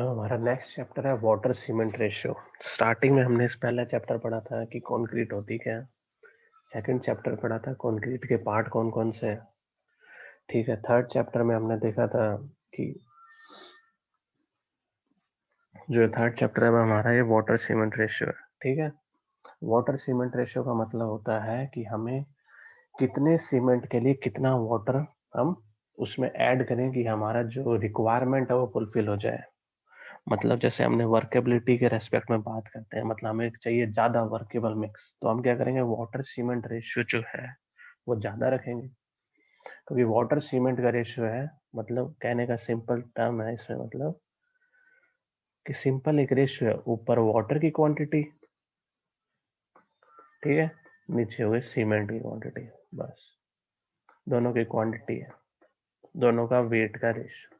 हमारा next chapter है water cement ratio. Starting में हमने इस पहला चैप्टर पढ़ा था कि कंक्रीट होती क्या है। सेकंड चैप्टर पढ़ा था कंक्रीट के पार्ट कौन कौन से हैं। ठीक है, थर्ड चैप्टर में हमने देखा था कि जो थर्ड चैप्टर है वो हमारा ये वाटर सीमेंट रेशियो है। ठीक है, वाटर सीमेंट रेशियो का मतलब होता है कि हमें कितने सीमेंट के लिए कितना वाटर हम उसमें ऐड करें कि हमारा जो रिक्वायरमेंट है वो फुलफिल हो जाए। मतलब जैसे हमने वर्केबिलिटी के रेस्पेक्ट में बात करते हैं, मतलब हमें चाहिए ज्यादा वर्केबल मिक्स, तो हम क्या करेंगे, वाटर सीमेंट रेशियो जो है वो ज्यादा रखेंगे। क्योंकि वाटर सीमेंट का रेशियो है, मतलब कहने का सिंपल टर्म है इसमें, मतलब कि सिंपल एक रेशियो है, ऊपर वाटर की क्वांटिटी, ठीक है, नीचे हुए सीमेंट की क्वांटिटी, बस दोनों की क्वांटिटी है, दोनों का वेट का रेशियो,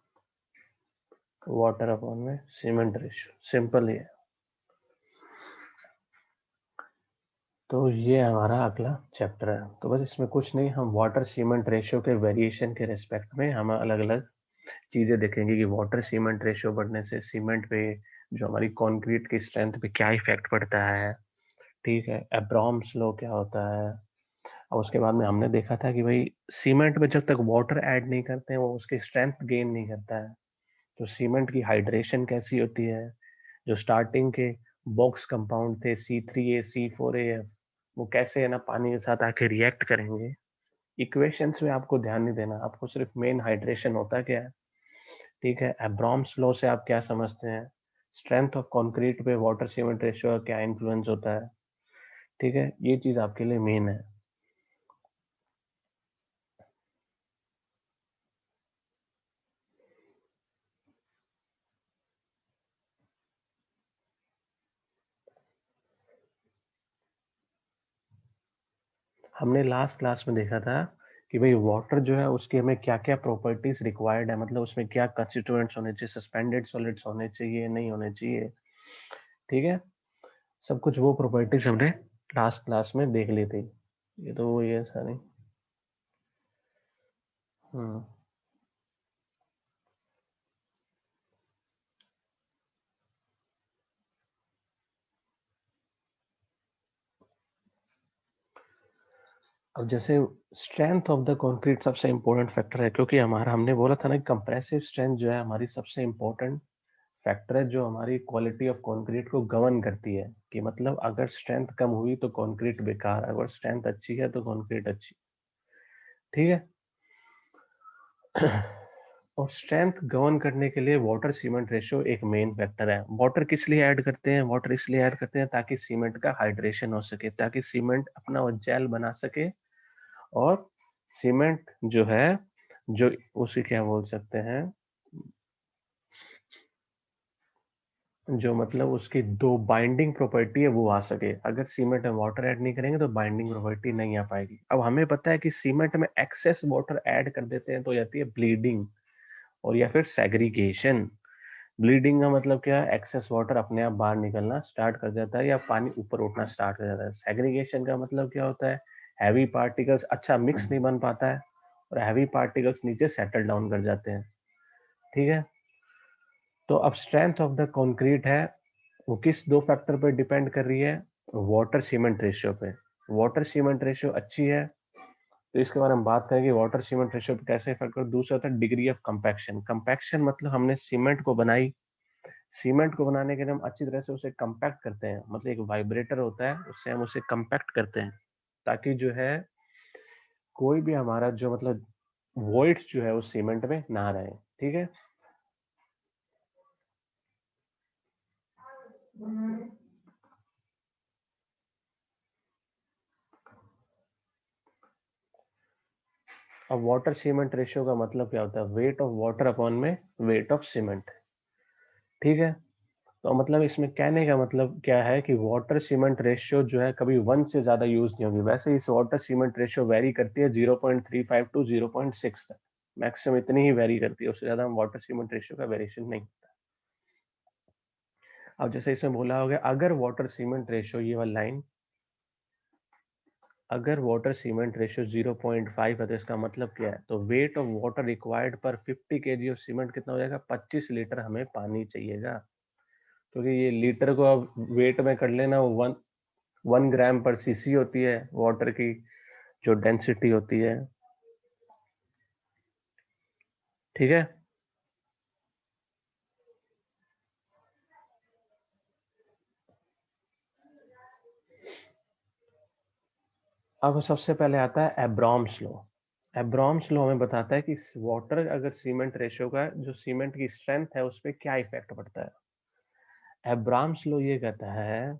वाटर अपॉन में सीमेंट रेशियो, सिंपल ही है। तो ये हमारा अगला चैप्टर है। तो बस इसमें कुछ नहीं, हम वाटर सीमेंट रेशियो के वेरिएशन के रिस्पेक्ट में हम अलग अलग चीजें देखेंगे कि वाटर सीमेंट रेशियो बढ़ने से सीमेंट पे, जो हमारी कंक्रीट की स्ट्रेंथ पे क्या इफेक्ट पड़ता है। ठीक है, अब्राहम्स लॉ क्या होता है। और उसके बाद में हमने देखा था कि भाई सीमेंट में जब तक वाटर ऐड नहीं करते हैं वो उसकी स्ट्रेंथ गेन नहीं करता है। तो सीमेंट की हाइड्रेशन कैसी होती है, जो स्टार्टिंग के बॉक्स कंपाउंड थे C3A C4AF, वो कैसे है ना पानी के साथ आके रिएक्ट करेंगे। इक्वेशंस में आपको ध्यान नहीं देना, आपको सिर्फ मेन हाइड्रेशन होता क्या है। ठीक है, अब्राहम्स लॉ से आप क्या समझते हैं, स्ट्रेंथ ऑफ कंक्रीट पे वाटर सीमेंट रेशियो का क्या इन्फ्लुएंस होता है। ठीक है, ये चीज आपके लिए मेन है। हमने लास्ट क्लास में देखा था कि भाई वाटर जो है उसकी हमें क्या क्या प्रॉपर्टीज रिक्वायर्ड है, मतलब उसमें क्या कंस्टिट्यूएंट्स होने चाहिए, सस्पेंडेड सॉलिड्स होने चाहिए, नहीं होने चाहिए। ठीक है, सब कुछ वो प्रॉपर्टीज हमने लास्ट क्लास में देख ली थी। ये तो वही है सारी। हम्म अब जैसे स्ट्रेंथ ऑफ द कंक्रीट सबसे इंपॉर्टेंट फैक्टर है, क्योंकि हमारा हमने बोला था ना कंप्रेसिव स्ट्रेंथ जो है हमारी सबसे इंपॉर्टेंट फैक्टर है, जो हमारी क्वालिटी ऑफ कंक्रीट को गवर्न करती है। कि मतलब अगर स्ट्रेंथ कम हुई तो कंक्रीट बेकार, अगर स्ट्रेंथ अच्छी है तो कंक्रीट अच्छी। ठीक है। और स्ट्रेंथ गवर्न करने के लिए वाटर सीमेंट रेशियो एक मेन फैक्टर है। वाटर किस लिए ऐड करते हैं, वाटर इसलिए ऐड करते हैं ताकि सीमेंट का हाइड्रेशन हो सके, ताकि सीमेंट अपना वो जेल बना सके। और सीमेंट जो है, जो उसे क्या बोल सकते हैं, जो मतलब उसकी दो बाइंडिंग प्रॉपर्टी है वो आ सके। अगर सीमेंट में वाटर ऐड नहीं करेंगे तो बाइंडिंग प्रॉपर्टी नहीं आ पाएगी। अब हमें पता है कि सीमेंट में एक्सेस वाटर ऐड कर देते हैं तो जाती है ब्लीडिंग और या फिर सेग्रीगेशन। ब्लीडिंग का मतलब क्या है, एक्सेस वाटर अपने आप बाहर निकलना स्टार्ट कर जाता है या पानी ऊपर उठना स्टार्ट कर जाता है। सेग्रीगेशन का मतलब क्या होता है, हैवी पार्टिकल्स अच्छा मिक्स नहीं बन पाता है और हैवी पार्टिकल्स नीचे सेटल डाउन कर जाते हैं। ठीक है। तो अब स्ट्रेंथ ऑफ द कंक्रीट है वो किस दो फैक्टर पे डिपेंड कर रही है, वाटर सीमेंट रेशियो पे। वाटर सीमेंट रेशियो अच्छी है तो इसके बारे में बात करेंगे, वाटर सीमेंट रेशियो पे कैसे इफेक्ट कर। दूसरा होता है डिग्री ऑफ कंपैक्शन। कंपैक्शन मतलब हमने सीमेंट को बनाई, सीमेंट को बनाने के लिए हम अच्छी तरह से उसे कंपैक्ट करते हैं, मतलब एक वाइब्रेटर होता है उससे हम उसे कंपैक्ट करते हैं, ताकि जो है कोई भी हमारा जो मतलब वॉइड्स जो है उस सीमेंट में ना रहे। ठीक है। अब वाटर सीमेंट रेशियो का मतलब क्या होता है, वेट ऑफ वाटर अपॉन में वेट ऑफ सीमेंट। ठीक है। तो मतलब इसमें कहने का मतलब क्या है कि वाटर सीमेंट रेशियो जो है कभी 1 से ज्यादा यूज नहीं होगी। वैसे इस वाटर सीमेंट रेशियो वेरी करती है 0.35 टू 0.6 तक, मैक्सिमम इतनी ही वेरी करती है, उससे ज्यादा हम वाटर सीमेंट रेशियो का वेरिएशन नहीं होता। अब जैसे इसमें बोला हो गया, अगर वाटर सीमेंट रेशियो, ये वाली लाइन, अगर वाटर सीमेंट रेशियो 0.5 है तो इसका मतलब क्या है, तो वेट ऑफ वाटर रिक्वायर्ड पर 50 केजी ऑफ सीमेंट कितना हो जाएगा, 25 लीटर हमें पानी चाहिएगा। क्योंकि ये लीटर को अब वेट में कर लेना, 1 ग्राम पर सीसी होती है वाटर की जो डेंसिटी होती है। ठीक है, अब सबसे पहले आता है एब्राम्स लॉ। एब्राम्स लॉ हमें बताता है कि वाटर अगर सीमेंट रेशियो का जो सीमेंट की स्ट्रेंथ है उस पर क्या इफेक्ट पड़ता है। एब्राम्स लॉ ये कहता है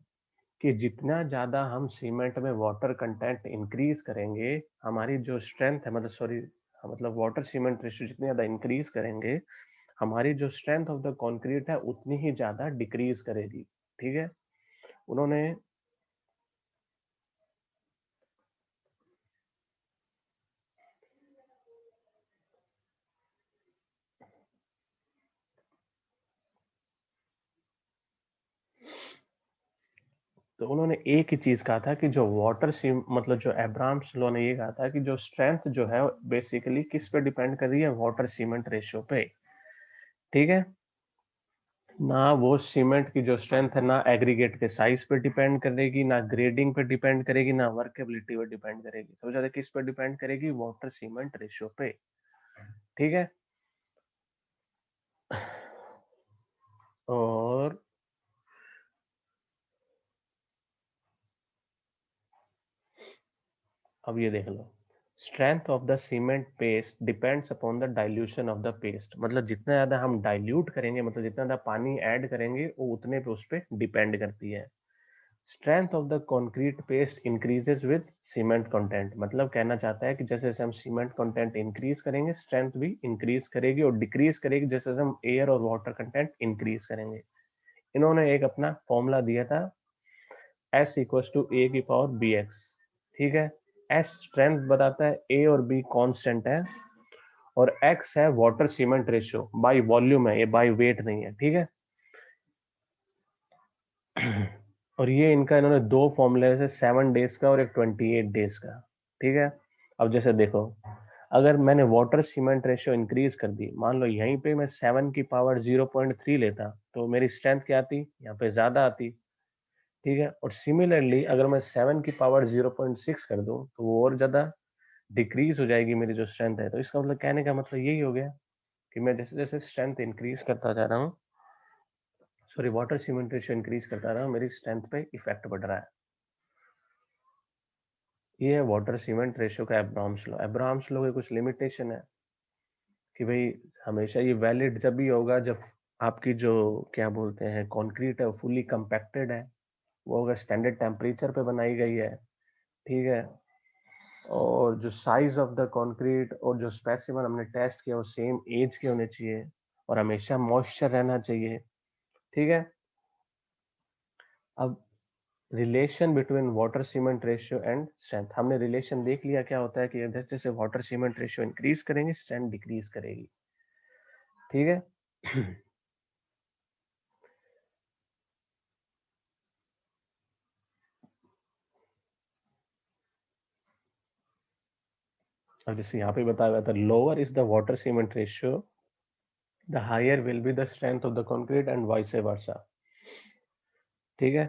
कि जितना ज्यादा हम सीमेंट में वाटर कंटेंट इंक्रीज करेंगे, हमारी जो स्ट्रेंथ है, मतलब सॉरी, मतलब वाटर सीमेंट रेशियो जितनी ज्यादा इंक्रीज करेंगे, हमारी जो स्ट्रेंथ ऑफ द कंक्रीट है उतनी ही ज्यादा डिक्रीज करेगी। ठीक है, उन्होंने एक ही चीज कहा था कि जो वाटर सी मतलब जो एब्राम्स लॉ ने ये कहा था कि जो स्ट्रेंथ जो है बेसिकली किस पे डिपेंड कर रही है, वाटर सीमेंट रेशियो पे। ठीक है, ना वो सीमेंट की जो स्ट्रेंथ है ना एग्रीगेट के साइज पे डिपेंड करेगी, ना ग्रेडिंग पे डिपेंड करेगी, ना वर्केबिलिटी पे डिपेंड करेगी। सबसे ज्यादा किस पे डिपेंड करेगी, वाटर सीमेंट रेशियो पे। ठीक है, और अब ये देख लो, strength of the cement paste depends upon the dilution of the paste. मतलब जितना ज्यादा हम डाइल्यूट करेंगे, मतलब जितना ज्यादा पानी ऐड करेंगे, वो उतने पे उस पर डिपेंड करती है। Strength of the concrete paste increases with cement content. मतलब कहना चाहता है कि जैसे जैसे हम सीमेंट कंटेंट इंक्रीज करेंगे, स्ट्रेंथ भी इंक्रीज करेगी, और डिक्रीज करेगी जैसे जैसे हम एयर और वाटर कंटेंट इंक्रीज करेंगे। इन्होंने एक अपना फॉर्मूला दिया था, S इक्वल्स टू ए की पावर बी एक्स। ठीक है, S स्ट्रेंथ बताता है, ए और बी कांस्टेंट है, और X है water cement ratio, by volume है, ये बाय वेट नहीं है। ठीक है, और ये इनका इन्होंने दो फॉर्मूले है, 7 डेज का और एक 28 डेज का। ठीक है, अब जैसे देखो, अगर मैंने वाटर सीमेंट रेशियो इंक्रीज कर दी, मान लो यहीं पे मैं 7 की पावर 0.3 लेता, तो मेरी स्ट्रेंथ क्या आती, यहाँ पे ज्यादा आती। ठीक है, और सिमिलरली अगर मैं 7 की पावर 0.6 कर दूं, तो वो और ज्यादा डिक्रीज हो जाएगी मेरी जो स्ट्रेंथ है। तो इसका मतलब कहने का मतलब यही हो गया कि मैं जैसे जैसे स्ट्रेंथ इंक्रीज करता जा रहा हूँ, sorry water cement ratio increase करता रहा हूँ, मेरी स्ट्रेंथ पे इफेक्ट पड़ रहा है। ये है वाटर सीमेंट रेशियो का एब्राहम्स लॉ। एब्राहम्स लॉ की कुछ लिमिटेशन है कि भाई हमेशा ये वैलिड जब भी होगा जब आपकी जो क्या बोलते हैं कंक्रीट है वो फुली कंपैक्टेड है, वो अगर स्टैंडर्ड टेम्परेचर पे बनाई गई है। ठीक है, और जो साइज ऑफ द कंक्रीट और जो स्पेसिमन हमने टेस्ट किया वो सेम एज के होने चाहिए, और हमेशा मॉइस्चर रहना चाहिए। ठीक है, अब relation between water cement ratio and strength, हमने रिलेशन देख लिया क्या होता है कि जैसे जैसे वाटर सीमेंट रेशियो इंक्रीज करेंगे, स्ट्रेंथ डिक्रीज करेगी। ठीक है, अब जैसे यहाँ पे बताया हुआ था, lower is the water cement ratio the higher will be the strength of the concrete and vice versa. ठीक है,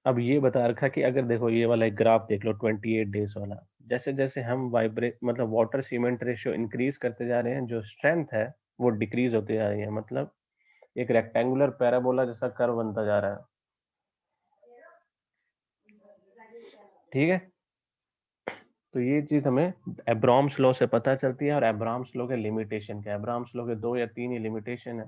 अब ये बता रखा कि अगर देखो ये वाला एक ग्राफ देख लो 28 डेज वाला, जैसे जैसे हम वाइब्रेट मतलब वाटर सीमेंट रेशियो इंक्रीज करते जा रहे हैं, जो स्ट्रेंथ है वो डिक्रीज होती जा रही है। मतलब एक रेक्टेंगुलर पैराबोला जैसा कर्व बनता जा रहा है। ठीक है, तो ये चीज हमें एब्राम्स लॉ से पता चलती है, और एब्राम्स लॉ के लिमिटेशन क्या है। एब्राम्स लॉ के दो या तीन ही लिमिटेशन है।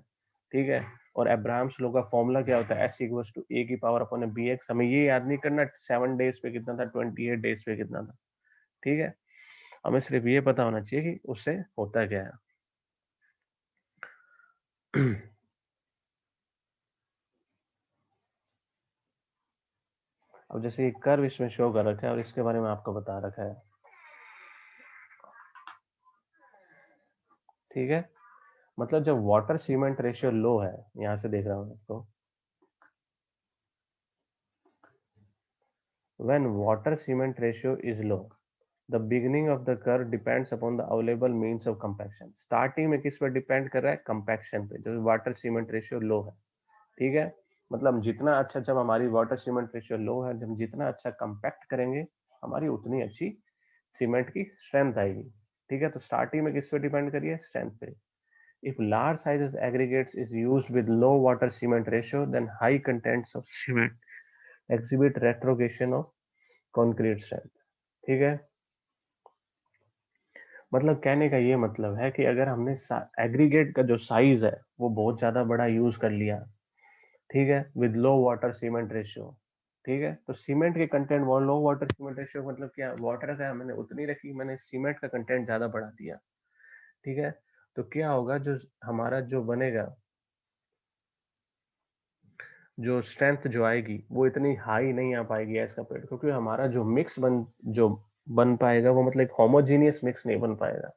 ठीक है, और एब्राम्स लॉ का फॉर्मूला क्या होता है, S इक्वल्स टू ए की पावर अपॉन बी एक्स। हमें ये याद नहीं करना 7 डेज पे कितना था, 28 डेज पे कितना था। ठीक है, हमें सिर्फ ये पता होना चाहिए कि उससे होता क्या है। अब जैसे ये कर्व इसमें शो कर रखा है और इसके बारे में आपको बता रखा है। ठीक है, मतलब जब वाटर सीमेंट रेशियो लो है, यहां से देख रहा हूं आपको, when water cement ratio is low, the beginning of the curve depends upon the available means of compaction. Starting में किस पर डिपेंड कर रहा है? कंपैक्शन पे, जो वाटर सीमेंट रेशियो लो है। ठीक है, मतलब जितना अच्छा, जब हमारी वाटर सीमेंट रेशियो लो है, जब जितना अच्छा कंपैक्ट करेंगे, हमारी उतनी अच्छी सीमेंट की स्ट्रेंथ आएगी। ठीक है, तो स्टार्टिंग में किस पे डिपेंड करिए? स्ट्रेंथ पे। If large sizes aggregates is used with low water cement ratio, then high contents of cement exhibit retrogression of concrete strength। ठीक है, मतलब कहने का ये मतलब है कि अगर हमने एग्रीगेट का जो साइज है वो बहुत ज्यादा बड़ा यूज कर लिया, ठीक है, with low water cement ratio, ठीक है, तो सीमेंट के कंटेंट, वो लो वाटर सीमेंट रेशियो मतलब क्या? वाटर का मैंने उतनी रखी, मैंने सीमेंट का कंटेंट ज्यादा बढ़ा दिया। ठीक है, तो क्या होगा? जो हमारा जो बनेगा, जो स्ट्रेंथ जो आएगी वो इतनी हाई नहीं आ पाएगी एज कम्पेयर, क्योंकि हमारा जो मिक्स जो बन पाएगा वो मतलब एक होमोजीनियस मिक्स नहीं बन पाएगा।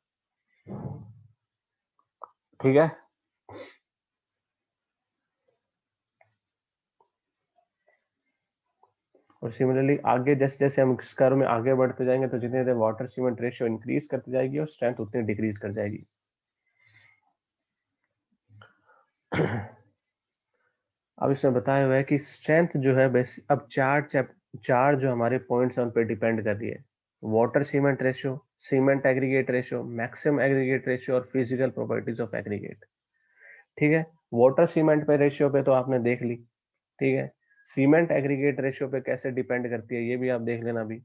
ठीक है, और सिमिलरली आगे जैसे जैसे हम इस कर्व में आगे बढ़ते जाएंगे, तो जितने देर वाटर सीमेंट रेशियो इंक्रीज करती जाएगी और स्ट्रेंथ उतनी डिक्रीज कर जाएगी। अब इसमें बताया हुआ है कि स्ट्रेंथ जो है बेस, अब चार जो हमारे पॉइंट्स हैं उन पर डिपेंड कर रही है। Water cement ratio, cement aggregate ratio, maximum aggregate ratio और फिजिकल प्रॉपर्टीज ऑफ एग्रीगेट। ठीक है, वाटर सीमेंट पे रेशियो पे तो आपने देख ली। ठीक है, सीमेंट एग्रीगेट रेशियो पे कैसे डिपेंड करती है ये भी आप देख लेना अभी।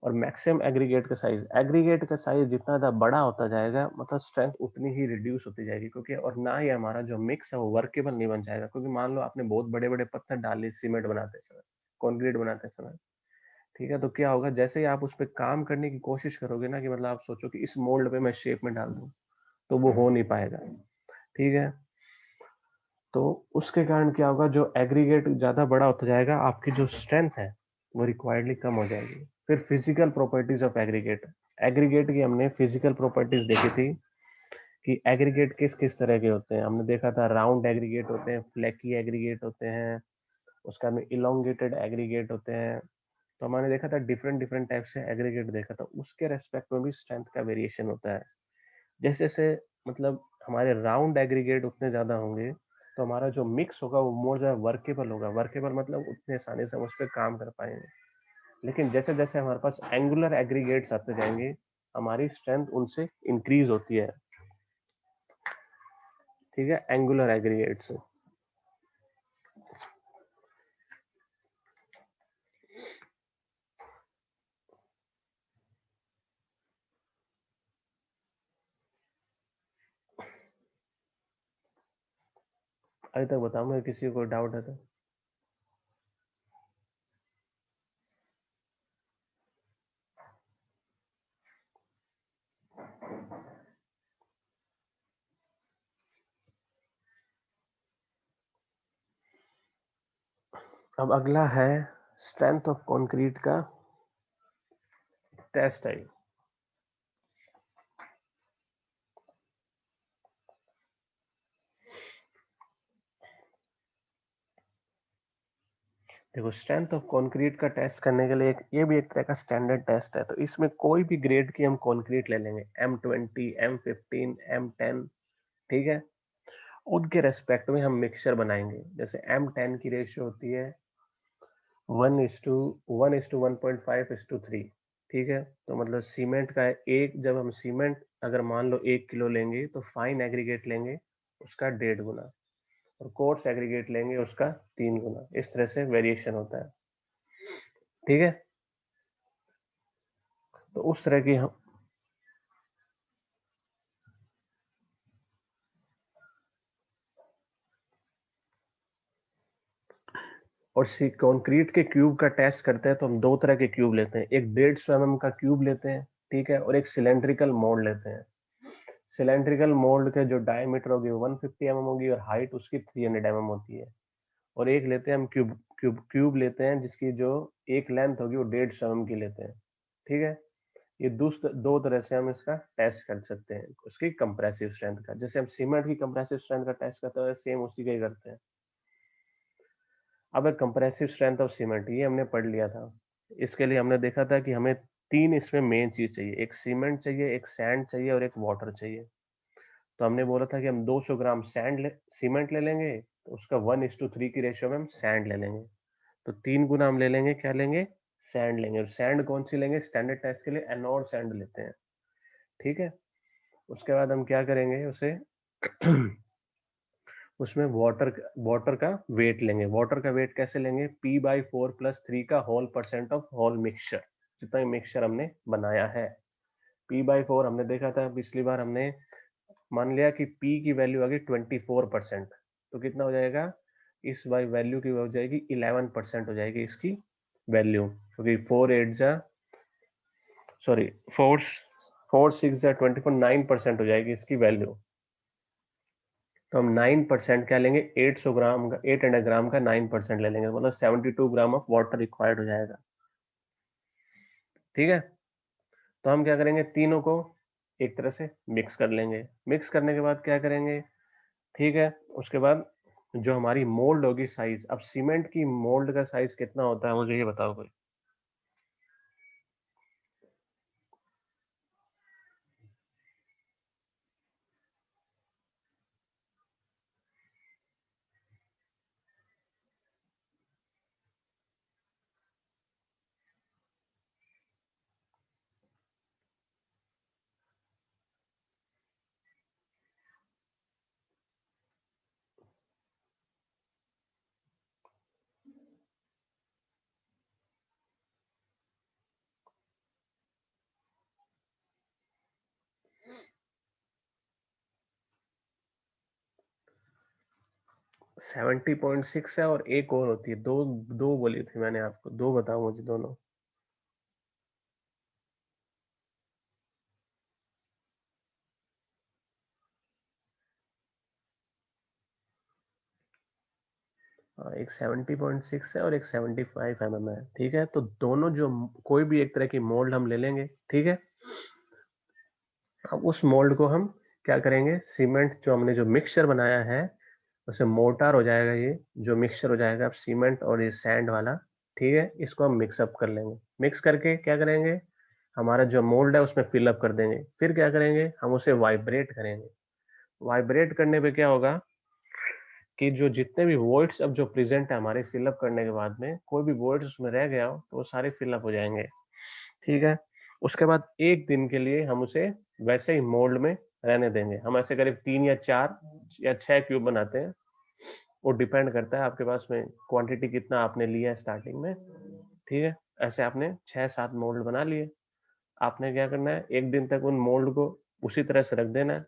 और मैक्सिमम एग्रीगेट का साइज, एग्रीगेट का साइज जितना ज्यादा बड़ा होता जाएगा, मतलब स्ट्रेंथ उतनी ही रिड्यूस होती जाएगी, क्योंकि और ना ही हमारा जो मिक्स है वो वर्केबल नहीं बन जाएगा। क्योंकि मान लो आपने बहुत बड़े बड़े पत्थर डाले सीमेंट बनाते समय, कंक्रीट बनाते समय, ठीक है, तो क्या होगा? जैसे ही आप उस पर काम करने की कोशिश करोगे ना, कि मतलब आप सोचो कि इस मोल्ड पे मैं शेप में डाल दूं, तो वो हो नहीं पाएगा। ठीक है, तो उसके कारण क्या होगा? जो एग्रीगेट ज्यादा बड़ा होता जाएगा, आपकी जो स्ट्रेंथ है वो रिक्वायर्डली कम हो जाएगी। फिर physical properties of aggregate, aggregate की हमने फिजिकल प्रॉपर्टीज देखी थी कि एग्रीगेट किस किस तरह के होते हैं। हमने देखा था राउंड एग्रीगेट होते हैं, फ्लैकी एग्रीगेट होते हैं, उसका में इलोंगेटेड एग्रीगेट होते हैं। तो हमने देखा था डिफरेंट डिफरेंट टाइप से एग्रीगेट देखा था, उसके रेस्पेक्ट में भी स्ट्रेंथ का वेरिएशन होता है। जैसे जैसे मतलब हमारे राउंड एग्रीगेट उतने ज्यादा होंगे, तो हमारा जो मिक्स होगा वो मोर ज्यादा वर्केबल होगा। वर्केबल मतलब उतने आसानी से हम उस पर काम कर पाएंगे। लेकिन जैसे जैसे हमारे पास एंगुलर एग्रीगेट्स आते जाएंगे, हमारी स्ट्रेंथ उनसे इंक्रीज होती है। ठीक है, एंगुलर एग्रीगेट्स। अभी तक बताऊंगा, किसी को डाउट है तो। अब अगला है स्ट्रेंथ ऑफ कंक्रीट का टेस्ट है। देखो, स्ट्रेंथ ऑफ कंक्रीट का टेस्ट करने के लिए ये भी एक तरह का स्टैंडर्ड टेस्ट है। तो इसमें कोई भी ग्रेड की हम कंक्रीट ले लेंगे, M20, M15, M10। ठीक है, उनके रेस्पेक्ट में हम मिक्सचर बनाएंगे। जैसे M10 की रेशियो होती है 1:1.5:3। ठीक है, तो मतलब सीमेंट का एक, जब हम सीमेंट अगर मान लो 1 किलो लेंगे, तो फाइन एग्रीगेट लेंगे उसका 1.5 गुना, और कोर्स एग्रीगेट लेंगे उसका 3 गुना। इस तरह से वेरिएशन होता है। ठीक है, तो उस तरह की हम, और सी कंक्रीट के क्यूब का टेस्ट करते हैं तो हम दो तरह के क्यूब लेते हैं। एक 150 mm का क्यूब लेते हैं, ठीक है, और एक सिलेंड्रिकल मोल्ड लेते हैं। सिलेंड्रिकल मोल्ड के जो डायमीटर होगी वो 150 mm होगी, और हाइट उसकी 300 mm होती है। और एक लेते हैं हम क्यूब लेते हैं जिसकी जो एक लेंथ होगी वो 150 mm की लेते हैं। ठीक है, ये दो तरह से हम इसका टेस्ट कर सकते हैं, उसकी कंप्रेसिव स्ट्रेंथ का। जैसे हम सीमेंट की कंप्रेसिव स्ट्रेंथ का टेस्ट करते हैं, सेम उसी का ही करते हैं। अब कंप्रेसिव स्ट्रेंथ ऑफ सीमेंट, ये हमने पढ़ लिया था। इसके लिए हमने देखा था कि हमें 3 इसमें मेन चीज चाहिए, एक सीमेंट चाहिए, एक सैंड चाहिए और एक वाटर चाहिए। तो हमने बोला था कि हम 200 ग्राम सीमेंट ले लेंगे, तो उसका 1:3 की रेशियो में हम सैंड ले लेंगे। तो 3 गुना हम ले लेंगे, क्या लेंगे, सैंड लेंगे। और सैंड कौन सी लेंगे, स्टैंडर्ड टेस्ट के लिए एनोड सैंड लेते हैं, ठीक है। उसके बाद हम क्या करेंगे, उसे उसमें वाटर का वेट लेंगे। वाटर का वेट कैसे लेंगे, P/4 + 3 का whole percent of whole mixture, जितना मिक्सचर हमने बनाया है। P/4 हमने देखा था पिछली बार, हमने मान लिया कि P की वैल्यू आ गई 24%, तो कितना हो जाएगा, इस बाई वैल्यू की हो जाएगी 11% हो जाएगी इसकी वैल्यू, क्योंकि 4 6 9% हो जाएगी इसकी वैल्यू। तो हम 9% क्या लेंगे, 800 ग्राम का 9% ले लेंगे, मतलब 72 ग्राम ऑफ वाटर रिक्वायर्ड हो जाएगा, ठीक है। तो हम क्या करेंगे, तीनों को एक तरह से मिक्स कर लेंगे। मिक्स करने के बाद क्या करेंगे, ठीक है, उसके बाद जो हमारी मोल्ड होगी साइज, अब सीमेंट की मोल्ड का साइज कितना होता है, मुझे ये बताओ कोई। 70.6 है, और एक और होती है, दो दो बोली थी मैंने आपको, दो बताओ मुझे दोनों। 1 70.6 है और एक 75 है, ठीक है। तो दोनों जो कोई भी एक तरह की मोल्ड हम ले लेंगे, ठीक है। अब उस मोल्ड को हम क्या करेंगे, सीमेंट जो हमने जो मिक्सचर बनाया है उसे मोर्टार हो जाएगा, ये जो मिक्सचर हो जाएगा अब सीमेंट और ये सैंड वाला, ठीक है। इसको हम मिक्सअप कर लेंगे। मिक्स करके क्या करेंगे, हमारा जो मोल्ड है उसमें फिलअप कर देंगे। फिर क्या करेंगे, हम उसे वाइब्रेट करेंगे। वाइब्रेट करने पे क्या होगा कि जो जितने भी वोइड्स अब जो प्रेजेंट है हमारे फिलअप करने के बाद में, कोई भी वोइड्स उसमें रह गया हो तो वो सारे फिलअप हो जाएंगे, ठीक है। उसके बाद एक दिन के लिए हम उसे वैसे ही मोल्ड में रहने देंगे। हम ऐसे करीब 3 या 4 या 6 क्यूब बनाते हैं, वो डिपेंड करता है आपके पास में क्वांटिटी कितना आपने लिया है स्टार्टिंग में, ठीक है। ऐसे आपने 6 7 मोल्ड बना लिए। आपने क्या करना है, एक दिन तक उन मोल्ड को उसी तरह से रख देना है।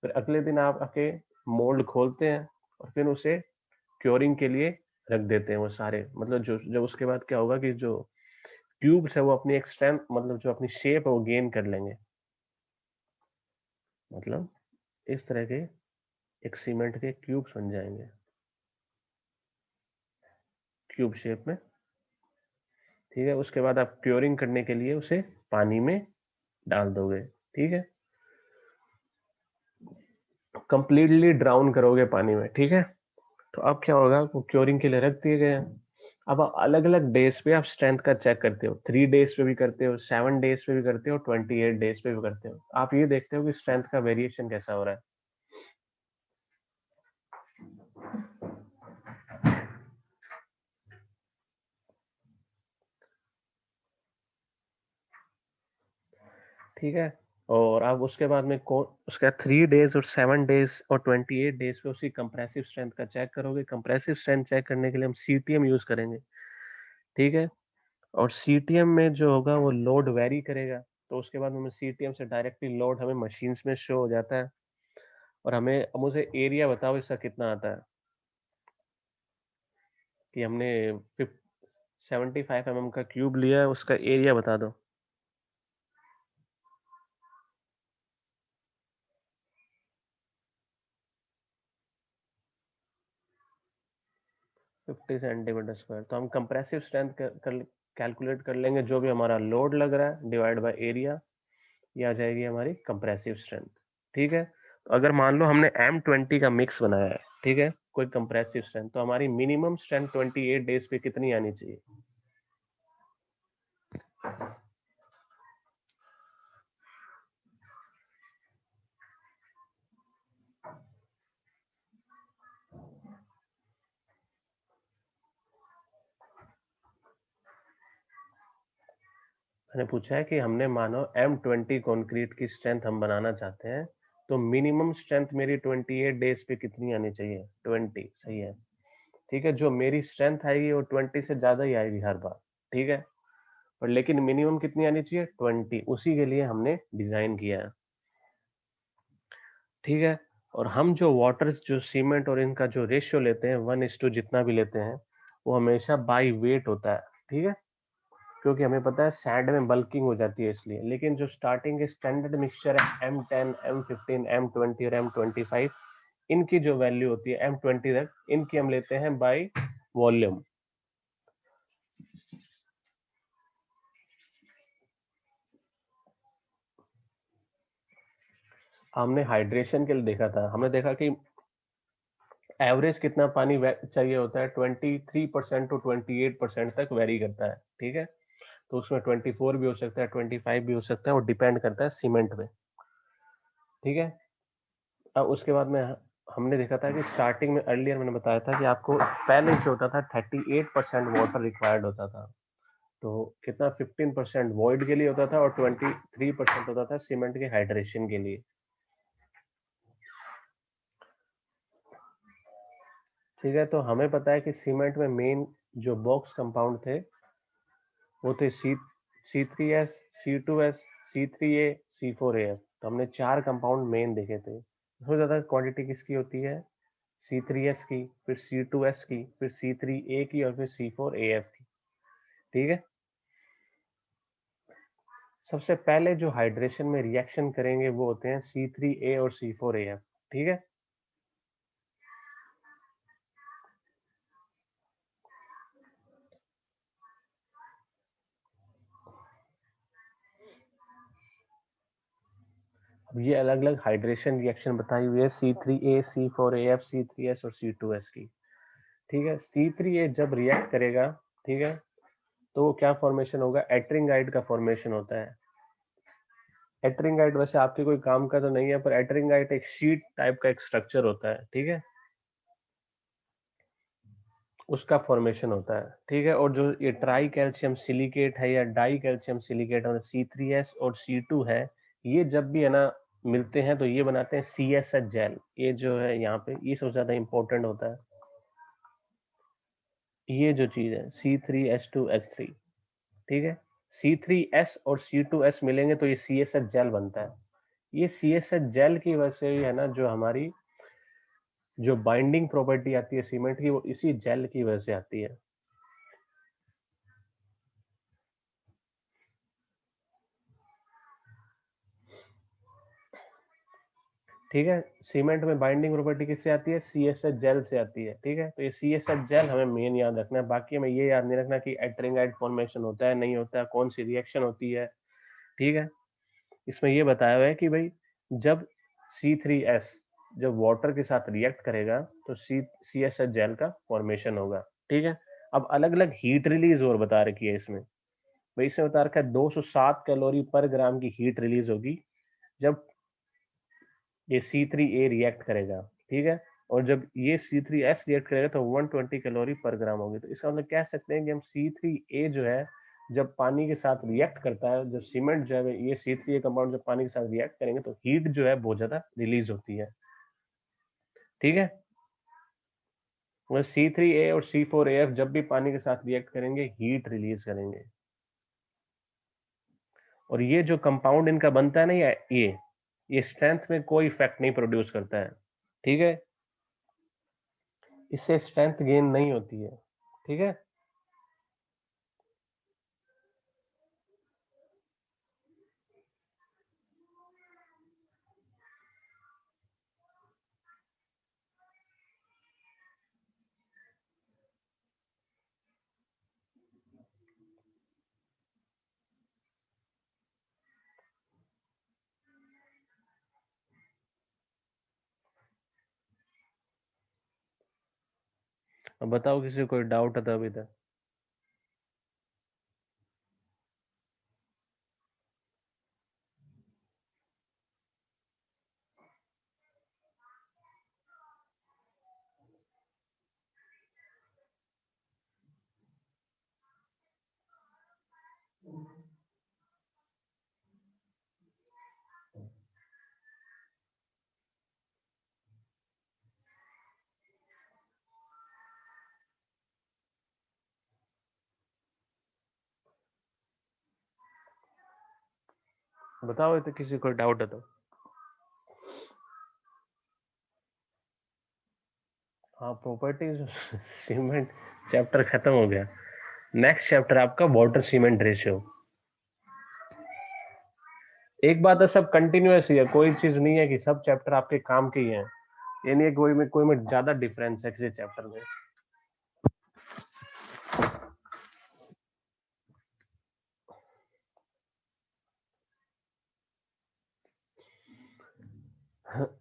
फिर अगले दिन आप आके मोल्ड खोलते हैं और फिर उसे क्योरिंग के लिए रख देते हैं वो सारे, मतलब जो जब उसके बाद क्या होगा कि जो ट्यूब्स है वो अपनी एक स्ट्रेंथ, मतलब जो अपनी शेप है वो गेन कर लेंगे। मतलब इस तरह के एक सीमेंट के क्यूब्स बन जाएंगे, क्यूब शेप में, ठीक है। उसके बाद आप क्योरिंग करने के लिए उसे पानी में डाल दोगे, ठीक है। कंप्लीटली ड्राउन करोगे पानी में, ठीक है। तो अब क्या होगा, वो क्योरिंग के लिए रख दिए गए हैं। अब आप अलग अलग डेज पे आप स्ट्रेंथ का चेक करते हो, 3 डेज पे भी करते हो, 7 डेज पे भी करते हो, 28 डेज पे भी करते हो। आप ये देखते हो कि स्ट्रेंथ का वेरिएशन कैसा हो रहा है। ठीक है। और आप उसके बाद में कौन उसका 3 डेज और 7 डेज और 28 डेज पे उसकी कंप्रेसिव स्ट्रेंथ का चेक करोगे। कंप्रेसिव स्ट्रेंथ चेक करने के लिए हम सीटीएम यूज करेंगे, ठीक है। और सीटीएम में जो होगा वो लोड वेरी करेगा, तो उसके बाद हमें सीटीएम से डायरेक्टली लोड हमें मशीन्स में शो हो जाता है। और हमें अब मुझे एरिया बताओ इसका कितना आता है, कि हमने 75 का क्यूब लिया है, उसका एरिया बता दो। 50 सेंटीमीटर स्क्वायर। तो हम कंप्रेसिव स्ट्रेंथ कैलकुलेट कर लेंगे, जो भी हमारा लोड लग रहा है डिवाइड बाय एरिया, ये आ जाएगी हमारी कंप्रेसिव स्ट्रेंथ, ठीक है। तो अगर मान लो हमने M20 का मिक्स बनाया है, ठीक है, कोई कंप्रेसिव स्ट्रेंथ, तो हमारी मिनिमम स्ट्रेंथ 28 डेज पे कितनी आनी चाहिए। मैंने पूछा है कि हमने मानो M20 कंक्रीट की स्ट्रेंथ हम बनाना चाहते हैं, तो मिनिमम स्ट्रेंथ मेरी 28 डेज पे कितनी आनी चाहिए? 20, सही है। ठीक है, जो मेरी स्ट्रेंथ आएगी वो 20 से ज्यादा ही आएगी हर बार, ठीक है, पर लेकिन मिनिमम कितनी आनी चाहिए? 20। उसी के लिए हमने डिजाइन किया है, ठीक है। और हम जो वाटर, जो सीमेंट और इनका जो रेशियो लेते हैं 1:2 जितना भी लेते हैं, वो हमेशा बाई वेट होता है, ठीक है, क्योंकि हमें पता है सैंड में बल्किंग हो जाती है इसलिए। लेकिन जो स्टार्टिंग के स्टैंडर्ड मिक्सचर है M10, M15, M20 और M25, इनकी जो वैल्यू होती है M20 तक, इनकी हम लेते हैं बाई वॉल्यूम। हमने हाइड्रेशन के लिए देखा था, हमने देखा कि एवरेज कितना पानी चाहिए होता है, 23% टू 28% तक वेरी करता है, ठीक है। तो उसमें 24 भी हो सकता है, 25 भी हो सकता है, वो डिपेंड करता है सीमेंट पे, ठीक है। अब उसके बाद में हमने देखा था कि स्टार्टिंग में अर्लियर मैंने बताया था कि आपको पहले जो होता था 38% वाटर रिक्वायर्ड होता था, तो कितना 15% वॉइड के लिए होता था और 23% होता था सीमेंट के हाइड्रेशन के लिए, ठीक है। तो हमें पता है कि सीमेंट में मेन जो बॉक्स कंपाउंड थे वो थे C3S, C2S, C3A, C4AF। तो हमने 4 कंपाउंड मेन देखे थे। सबसे ज्यादा क्वांटिटी किसकी होती है? C3S की, फिर C2S की, फिर C3A की और फिर C4AF की, ठीक है। सबसे पहले जो हाइड्रेशन में रिएक्शन करेंगे वो होते हैं C3A और C4AF, ठीक है। अब ये अलग अलग हाइड्रेशन रिएक्शन बताई हुई है C3A, C4AF, C3S और C2S की, ठीक है। C3A जब रिएक्ट करेगा, ठीक है, तो वो क्या फॉर्मेशन होगा? एट्रिंगाइट का फॉर्मेशन होता है। एट्रिंगाइट वैसे आपके कोई काम का तो नहीं है, पर एट्रिंगाइट एक शीट टाइप का एक स्ट्रक्चर होता है, ठीक है, उसका फॉर्मेशन होता है, ठीक है। और जो ये ट्राई कैल्शियम सिलिकेट है या डाई कैल्शियम सिलिकेट और C3S और C2 है, ये जब भी है ना मिलते हैं तो ये बनाते हैं CSH जेल। ये जो है यहाँ पे ये सबसे ज्यादा इंपॉर्टेंट होता है, ये जो चीज है C3H2H3, ठीक है। C3S और C2S मिलेंगे तो ये CSH जेल बनता है। ये CSH जेल की वजह से है ना, जो हमारी जो बाइंडिंग प्रॉपर्टी आती है सीमेंट की, वो इसी जेल की वजह से आती है, ठीक है। सीमेंट में बाइंडिंग प्रॉपर्टी किससे आती है? CSH जेल से आती है, ठीक है। तो ये CSH जेल हमें मेन याद रखना है, बाकी हमें ये याद नहीं रखना कि एट्रिंगाइट फॉर्मेशन होता है नहीं होता है, कौन सी रिएक्शन होती है, ठीक है। इसमें ये बताया हुआ है कि भाई जब C3S जब वाटर के साथ रिएक्ट करेगा तो CSH जेल का फॉर्मेशन होगा, ठीक है। अब अलग अलग हीट रिलीज और बता रखी है इसमें। भाई इसमें बता रखा है 207 कैलोरी पर ग्राम की हीट रिलीज होगी जब ये C3A रिएक्ट करेगा, ठीक है। और जब ये C3S रिएक्ट करेगा तो 120 कैलोरी पर ग्राम होगी। तो इसका मतलब कह सकते हैं कि हम C3A जो है जब पानी के साथ रिएक्ट करता है, जब सीमेंट जो है ये C3A कंपाउंड जब पानी के साथ रिएक्ट करेंगे तो हीट जो है बहुत ज्यादा रिलीज होती है, ठीक है। वह C3A और C4AF जब भी पानी के साथ रिएक्ट करेंगे हीट रिलीज करेंगे, और ये जो कंपाउंड इनका बनता है ना, ये स्ट्रेंथ में कोई इफेक्ट नहीं प्रोड्यूस करता है, ठीक है। इससे स्ट्रेंथ गेन नहीं होती है, ठीक है। अब बताओ किसी को कोई डाउट है तो अभी तक? बताओ तो किसी को डाउट है तो। हाँ प्रॉपर्टीज सीमेंट चैप्टर खत्म हो गया। नेक्स्ट चैप्टर आपका वाटर सीमेंट रेशियो। एक बात है सब कंटिन्यूअस ही है, कोई चीज नहीं है कि सब चैप्टर आपके काम के ही हैं। ये नहीं है कोई में ज्यादा डिफरेंस है किसी चैप्टर में।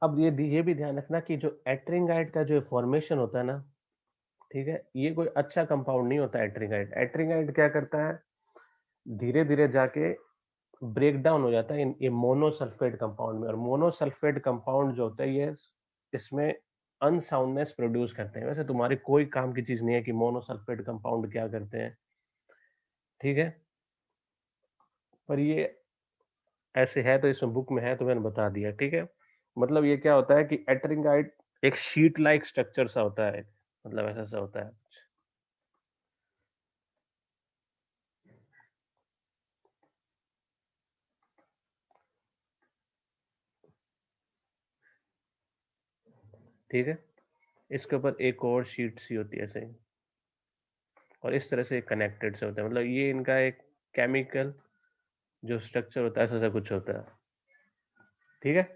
अब ये भी ध्यान रखना कि जो एट्रिंगाइट का जो फॉर्मेशन होता है ना, ठीक है, ये कोई अच्छा कंपाउंड नहीं होता। एट्रिंगाइट एट्रिंगाइट क्या करता है, धीरे धीरे जाके ब्रेक डाउन हो जाता है ये मोनोसल्फेट कंपाउंड में। और मोनोसल्फेट कंपाउंड जो होता है ये इसमें अनसाउंडनेस प्रोड्यूस करते हैं। वैसे तुम्हारी कोई काम की चीज नहीं है कि मोनोसल्फेट कंपाउंड क्या करते हैं, ठीक है, पर ये ऐसे है तो इसमें बुक में है तो मैंने बता दिया, ठीक है। मतलब ये क्या होता है कि एट्रिंगाइट एक शीट लाइक स्ट्रक्चर सा होता है, मतलब ऐसा सा होता है। ठीक है, इसके ऊपर एक और शीट सी होती है ऐसे ही, और इस तरह से कनेक्टेड से होता है। मतलब ये इनका एक केमिकल जो स्ट्रक्चर होता है ऐसा कुछ होता है, ठीक है।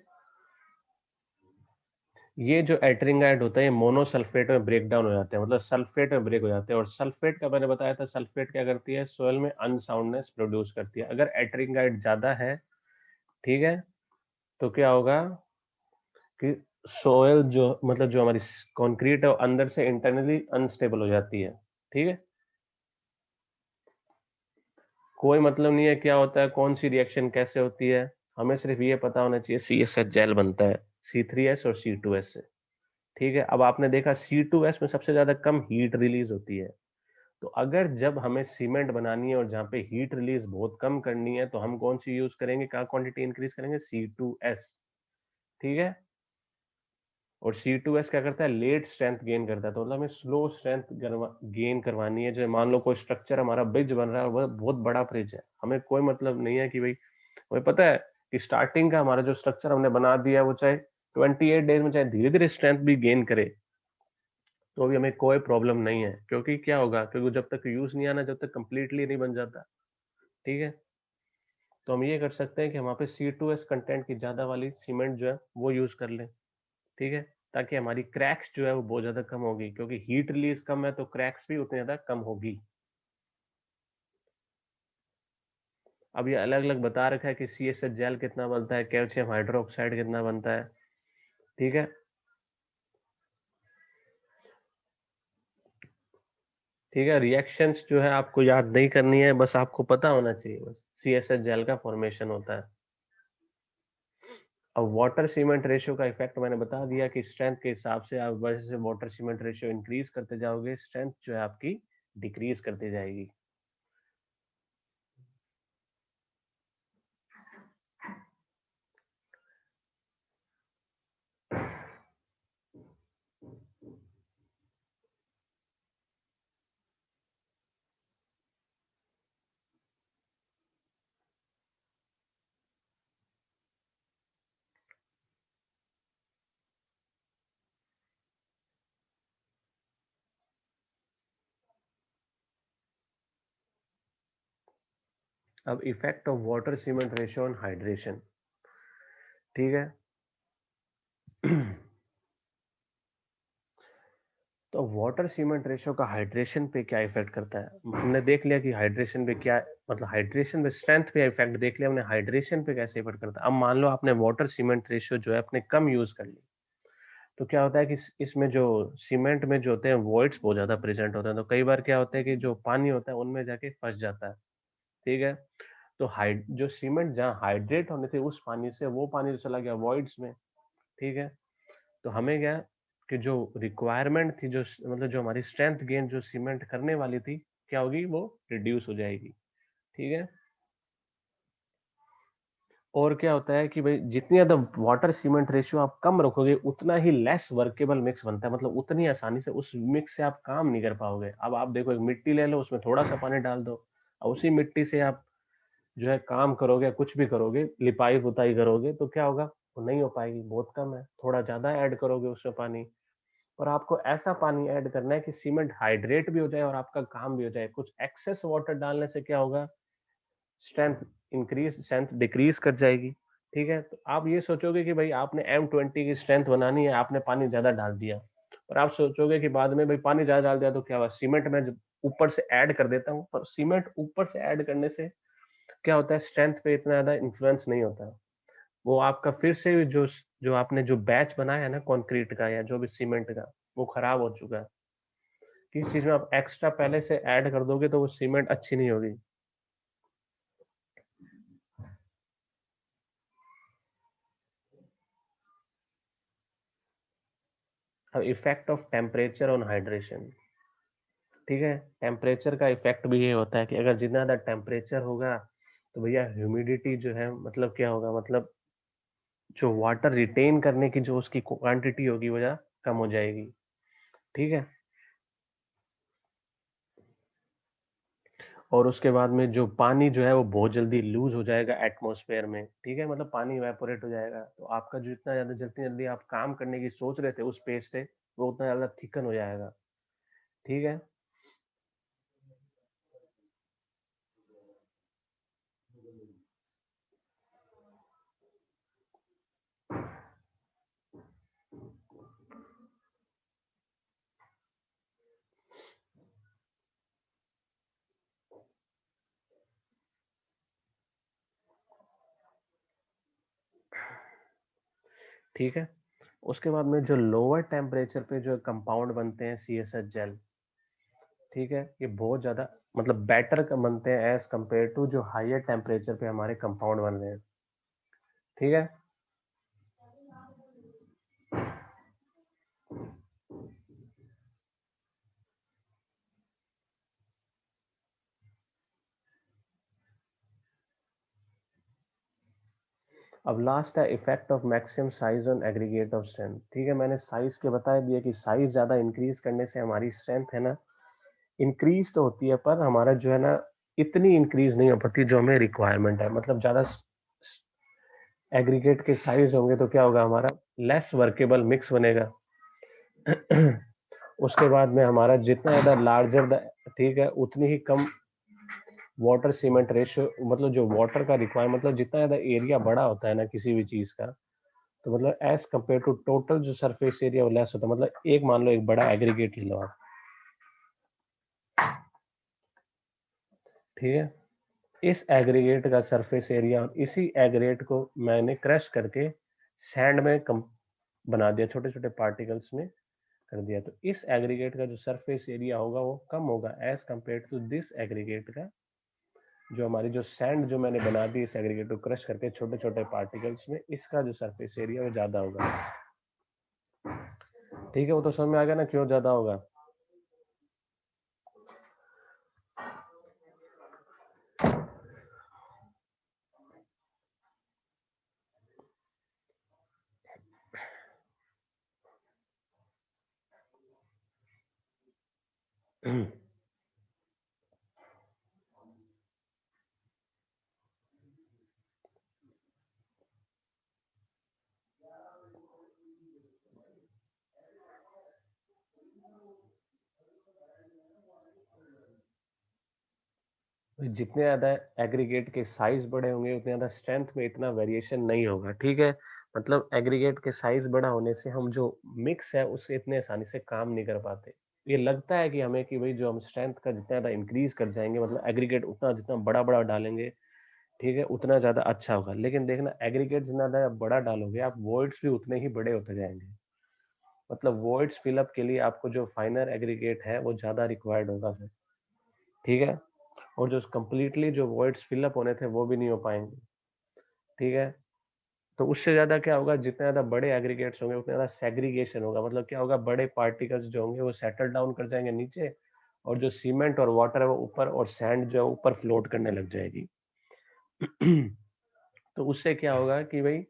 ये जो एट्रिंगाइड होता है ये मोनोसल्फेट में ब्रेक डाउन हो जाते हैं, मतलब सल्फेट में ब्रेक हो जाते हैं। और सल्फेट का मैंने बताया था, सल्फेट क्या करती है, सोयल में अनसाउंडनेस प्रोड्यूस करती है। अगर एट्रिंगाइड ज्यादा है, ठीक है, तो क्या होगा कि सोयल जो मतलब जो हमारी कंक्रीट है वो अंदर से इंटरनली अनस्टेबल हो जाती है, ठीक है। कोई मतलब नहीं है क्या होता है, कौन सी रिएक्शन कैसे होती है, हमें सिर्फ ये पता होना चाहिए सी एस एच जेल बनता है C3S और C2S से, ठीक है। अब आपने देखा C2S में सबसे ज्यादा कम हीट रिलीज होती है। तो अगर जब हमें सीमेंट बनानी है और जहाँ पे हीट रिलीज बहुत कम करनी है तो हम कौन सी यूज करेंगे, क्या क्वांटिटी इंक्रीज करेंगे, C2S, ठीक है। और C2S क्या करता है, लेट स्ट्रेंथ गेन करता है। तो मतलब हमें स्लो स्ट्रेंथ गेन करवानी है। जो मान लो कोई स्ट्रक्चर हमारा ब्रिज बन रहा है, वह बहुत बड़ा ब्रिज है, हमें कोई मतलब नहीं है कि भाई, हमें पता है कि स्टार्टिंग का हमारा जो स्ट्रक्चर हमने बना दिया है वो चाहे 28 डेज में चाहे धीरे धीरे स्ट्रेंथ भी गेन करे तो भी हमें कोई प्रॉब्लम नहीं है। क्योंकि क्या होगा, क्योंकि जब तक यूज नहीं आना, जब तक कंप्लीटली नहीं बन जाता, ठीक है। तो हम ये कर सकते हैं कि हम वहाँ पे C2S कंटेंट की ज्यादा वाली सीमेंट जो है वो यूज कर लें, ठीक है, ताकि हमारी क्रैक्स जो है वो बहुत ज्यादा कम होगी। क्योंकि हीट रिलीज कम है तो क्रैक्स भी उतनी ज्यादा कम होगी। अब ये अलग अलग बता रखा है कि CSH जेल कितना बनता है, कैल्शियम हाइड्रोक्साइड कितना बनता है, ठीक है। ठीक है, रिएक्शंस जो है आपको याद नहीं करनी है, बस आपको पता होना चाहिए बस CSH जेल का फॉर्मेशन होता है। अब वाटर सीमेंट रेशियो का इफेक्ट मैंने बता दिया कि स्ट्रेंथ के हिसाब से आप वैसे वाटर सीमेंट रेशियो इंक्रीज करते जाओगे, स्ट्रेंथ जो है आपकी डिक्रीज करती जाएगी। अब effect of water cement ratio on hydration, ठीक है। तो वाटर सीमेंट रेशियो का हाइड्रेशन पे क्या इफेक्ट करता है, हमने देख लिया कि हाइड्रेशन पे क्या, मतलब हाइड्रेशन पे स्ट्रेंथ पे इफेक्ट देख लिया हमने, हाइड्रेशन पे कैसे इफेक्ट करता है। अब मान लो आपने वाटर सीमेंट रेशियो जो है अपने कम यूज कर ली, तो क्या होता है कि इसमें जो सीमेंट में जो होते हैं वॉइड्स बहुत ज्यादा प्रेजेंट होते हैं। तो कई बार क्या होता है कि जो पानी होता है उनमें जाके फंस जाता है, ठीक है। तो हाइड जो सीमेंट जहाँ हाइड्रेट होने थे उस पानी से वो पानी तो चला गया वॉइड्स में, ठीक है। तो हमें क्या कि जो रिक्वायरमेंट थी, जो मतलब जो हमारी स्ट्रेंथ गेन जो सीमेंट करने वाली थी, क्या होगी, वो रिड्यूस हो जाएगी, ठीक है। और क्या होता है कि भाई जितनी ज्यादा वाटर सीमेंट रेशियो आप कम रखोगे उतना ही लेस वर्केबल मिक्स बनता है। मतलब उतनी आसानी से उस मिक्स से आप काम नहीं कर पाओगे। अब आप देखो एक मिट्टी ले लो, उसमें थोड़ा सा पानी डाल दो और उसी मिट्टी से आप जो है काम करोगे, कुछ भी करोगे, लिपाई पुताई करोगे, तो क्या होगा, वो नहीं हो पाएगी, बहुत कम है। थोड़ा ज्यादा ऐड करोगे उसमें पानी, और आपको ऐसा पानी ऐड करना है कि सीमेंट हाइड्रेट भी हो जाए और आपका काम भी हो जाए। कुछ एक्सेस वाटर डालने से क्या होगा, स्ट्रेंथ इंक्रीज, स्ट्रेंथ डिक्रीज कर जाएगी। ठीक है, तो आप ये सोचोगे कि भाई आपने M20 की स्ट्रेंथ बनानी है, आपने पानी ज्यादा डाल दिया, और आप सोचोगे कि बाद में भाई पानी ज्यादा डाल दिया तो क्या हुआ, सीमेंट में जब ऊपर से ऐड कर देता हूँ, पर सीमेंट ऊपर से ऐड करने से क्या होता है, स्ट्रेंथ पे इतना ज्यादा इन्फ्लुएंस नहीं होता है। वो आपका फिर से जो जो आपने जो बैच बनाया है ना कंक्रीट का या जो भी सीमेंट का, वो खराब हो चुका है। किस चीज में आप एक्स्ट्रा पहले से ऐड कर दोगे तो वो सीमेंट अच्छी नहीं होगी। अब effect of temperature on hydration. ठीक है, टेम्परेचर का इफेक्ट भी ये होता है कि अगर जितना ज्यादा टेम्परेचर होगा तो भैया ह्यूमिडिटी जो है, मतलब क्या होगा, मतलब जो वाटर रिटेन करने की जो उसकी क्वांटिटी होगी वो ज्यादा कम हो जाएगी। ठीक है, और उसके बाद में जो पानी जो है वो बहुत जल्दी लूज हो जाएगा एटमॉस्फेयर में। ठीक है, मतलब पानी इवेपोरेट हो जाएगा, तो आपका जो इतना ज्यादा जल्दी जल्दी आप काम करने की सोच रहे थे उस पेज से, वो उतना ज्यादा थिकन हो जाएगा। ठीक है, ठीक है। उसके बाद में जो लोअर टेम्परेचर पे जो कंपाउंड बनते हैं CSH जेल, ठीक है, ये बहुत ज्यादा मतलब बेटर बनते हैं एज कंपेयर टू जो हायर टेम्परेचर पे हमारे कंपाउंड बन रहे हैं। ठीक है, अब लास्ट है effect of maximum size on aggregate of strength. ठीक है, मैंने साइज के बता दिया कि साइज ज्यादा इंक्रीज करने से हमारी स्ट्रेंथ है ना, इंक्रीज तो होती है, पर हमारा जो है ना इतनी इंक्रीज नहीं हो पाती जो हमें रिक्वायरमेंट है। मतलब ज्यादा एग्रीगेट के साइज होंगे तो क्या होगा, हमारा लेस वर्केबल मिक्स बनेगा। उसके बाद में हमारा जितना ज्यादा लार्जर द, ठीक है, उतनी ही कम वाटर सीमेंट रेशियो, मतलब जो वाटर का रिक्वायरमेंट, मतलब जितना ज्यादा एरिया बड़ा होता है ना किसी भी चीज का, तो मतलब एज कम्पेयर टू टोटल जो सरफेस एरिया वो लेस होता है। मतलब एक मान लो एक बड़ा एग्रीगेट ले लो आप, ठीक है, इस एग्रीगेट का सरफेस एरिया, और इसी एग्रीगेट को मैंने क्रश करके सैंड में कम बना दिया, छोटे छोटे पार्टिकल्स में कर दिया, तो इस एग्रीगेट का जो सरफेस एरिया होगा वो कम होगा as compare to this aggregate का। जो हमारी जो सैंड जो मैंने बना दी इस एग्रीगेट को क्रश करके छोटे छोटे पार्टिकल्स में, इसका जो सरफेस एरिया वो ज्यादा होगा। ठीक है, वो तो समझ में आ गया ना क्यों ज्यादा होगा। जितने ज्यादा एग्रीगेट के साइज बड़े होंगे उतने ज्यादा स्ट्रेंथ में इतना वेरिएशन नहीं होगा। ठीक है, मतलब एग्रीगेट के साइज बड़ा होने से हम जो मिक्स है उससे इतने आसानी से काम नहीं कर पाते। ये लगता है कि हमें कि भाई जो हम स्ट्रेंथ का जितना ज्यादा इंक्रीज कर जाएंगे, मतलब एग्रीगेट उतना जितना बड़ा बड़ा डालेंगे, ठीक है, उतना ज्यादा अच्छा होगा। लेकिन देखना, एग्रीगेट जितना ज्यादा बड़ा डालोगे आप, वॉइड्स भी उतने ही बड़े होते जाएंगे। मतलब वॉइड्स फिलअप के लिए आपको जो फाइनर एग्रीगेट है वो ज्यादा रिक्वायर्ड होगा फिर। ठीक है, और जो कंप्लीटली जो वॉइड्स फिलअप होने थे वो भी नहीं हो पाएंगे। ठीक है, तो उससे ज्यादा क्या होगा, जितने ज्यादा बड़े एग्रीगेट्स होंगे उतना ज्यादा सेग्रीगेशन होगा। मतलब क्या होगा, बड़े पार्टिकल्स जो होंगे वो सेटल डाउन कर जाएंगे नीचे, और जो सीमेंट और वाटर है वो ऊपर, और सैंड जो है ऊपर फ्लोट करने लग जाएगी। तो उससे क्या होगा कि भाई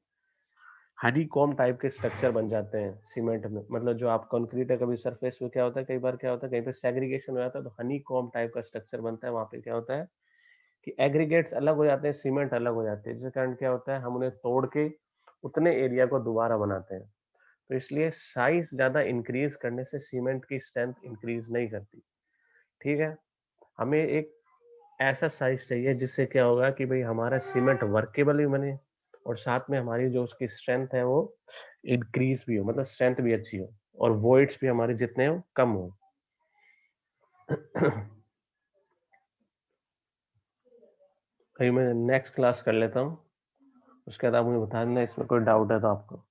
हनी कॉम टाइप के स्ट्रक्चर बन जाते हैं सीमेंट में। मतलब जो आप कंक्रीट है, कभी सरफेस में क्या होता है, कई बार क्या होता है, कहीं पे सेग्रीगेशन हो जाता है तो हनी कॉम टाइप का स्ट्रक्चर बनता है। वहां पे क्या होता है कि एग्रीगेट्स अलग हो जाते हैं, सीमेंट अलग हो जाते हैं, जिसके कारण क्या होता है हम उन्हें तोड़ के उतने एरिया को दोबारा बनाते हैं। तो इसलिए साइज ज्यादा इंक्रीज करने से सीमेंट की स्ट्रेंथ इंक्रीज नहीं करती। ठीक है, हमें एक ऐसा साइज चाहिए जिससे क्या होगा कि भाई हमारा सीमेंट वर्केबल भी बने और साथ में हमारी जो उसकी स्ट्रेंथ है वो इंक्रीज भी हो, मतलब स्ट्रेंथ भी अच्छी हो और वॉइड्स भी हमारे जितने हो कम हो। कहीं मैं नेक्स्ट क्लास कर लेता हूँ, उसके बाद आप मुझे बता देना इसमें कोई डाउट है तो आपको।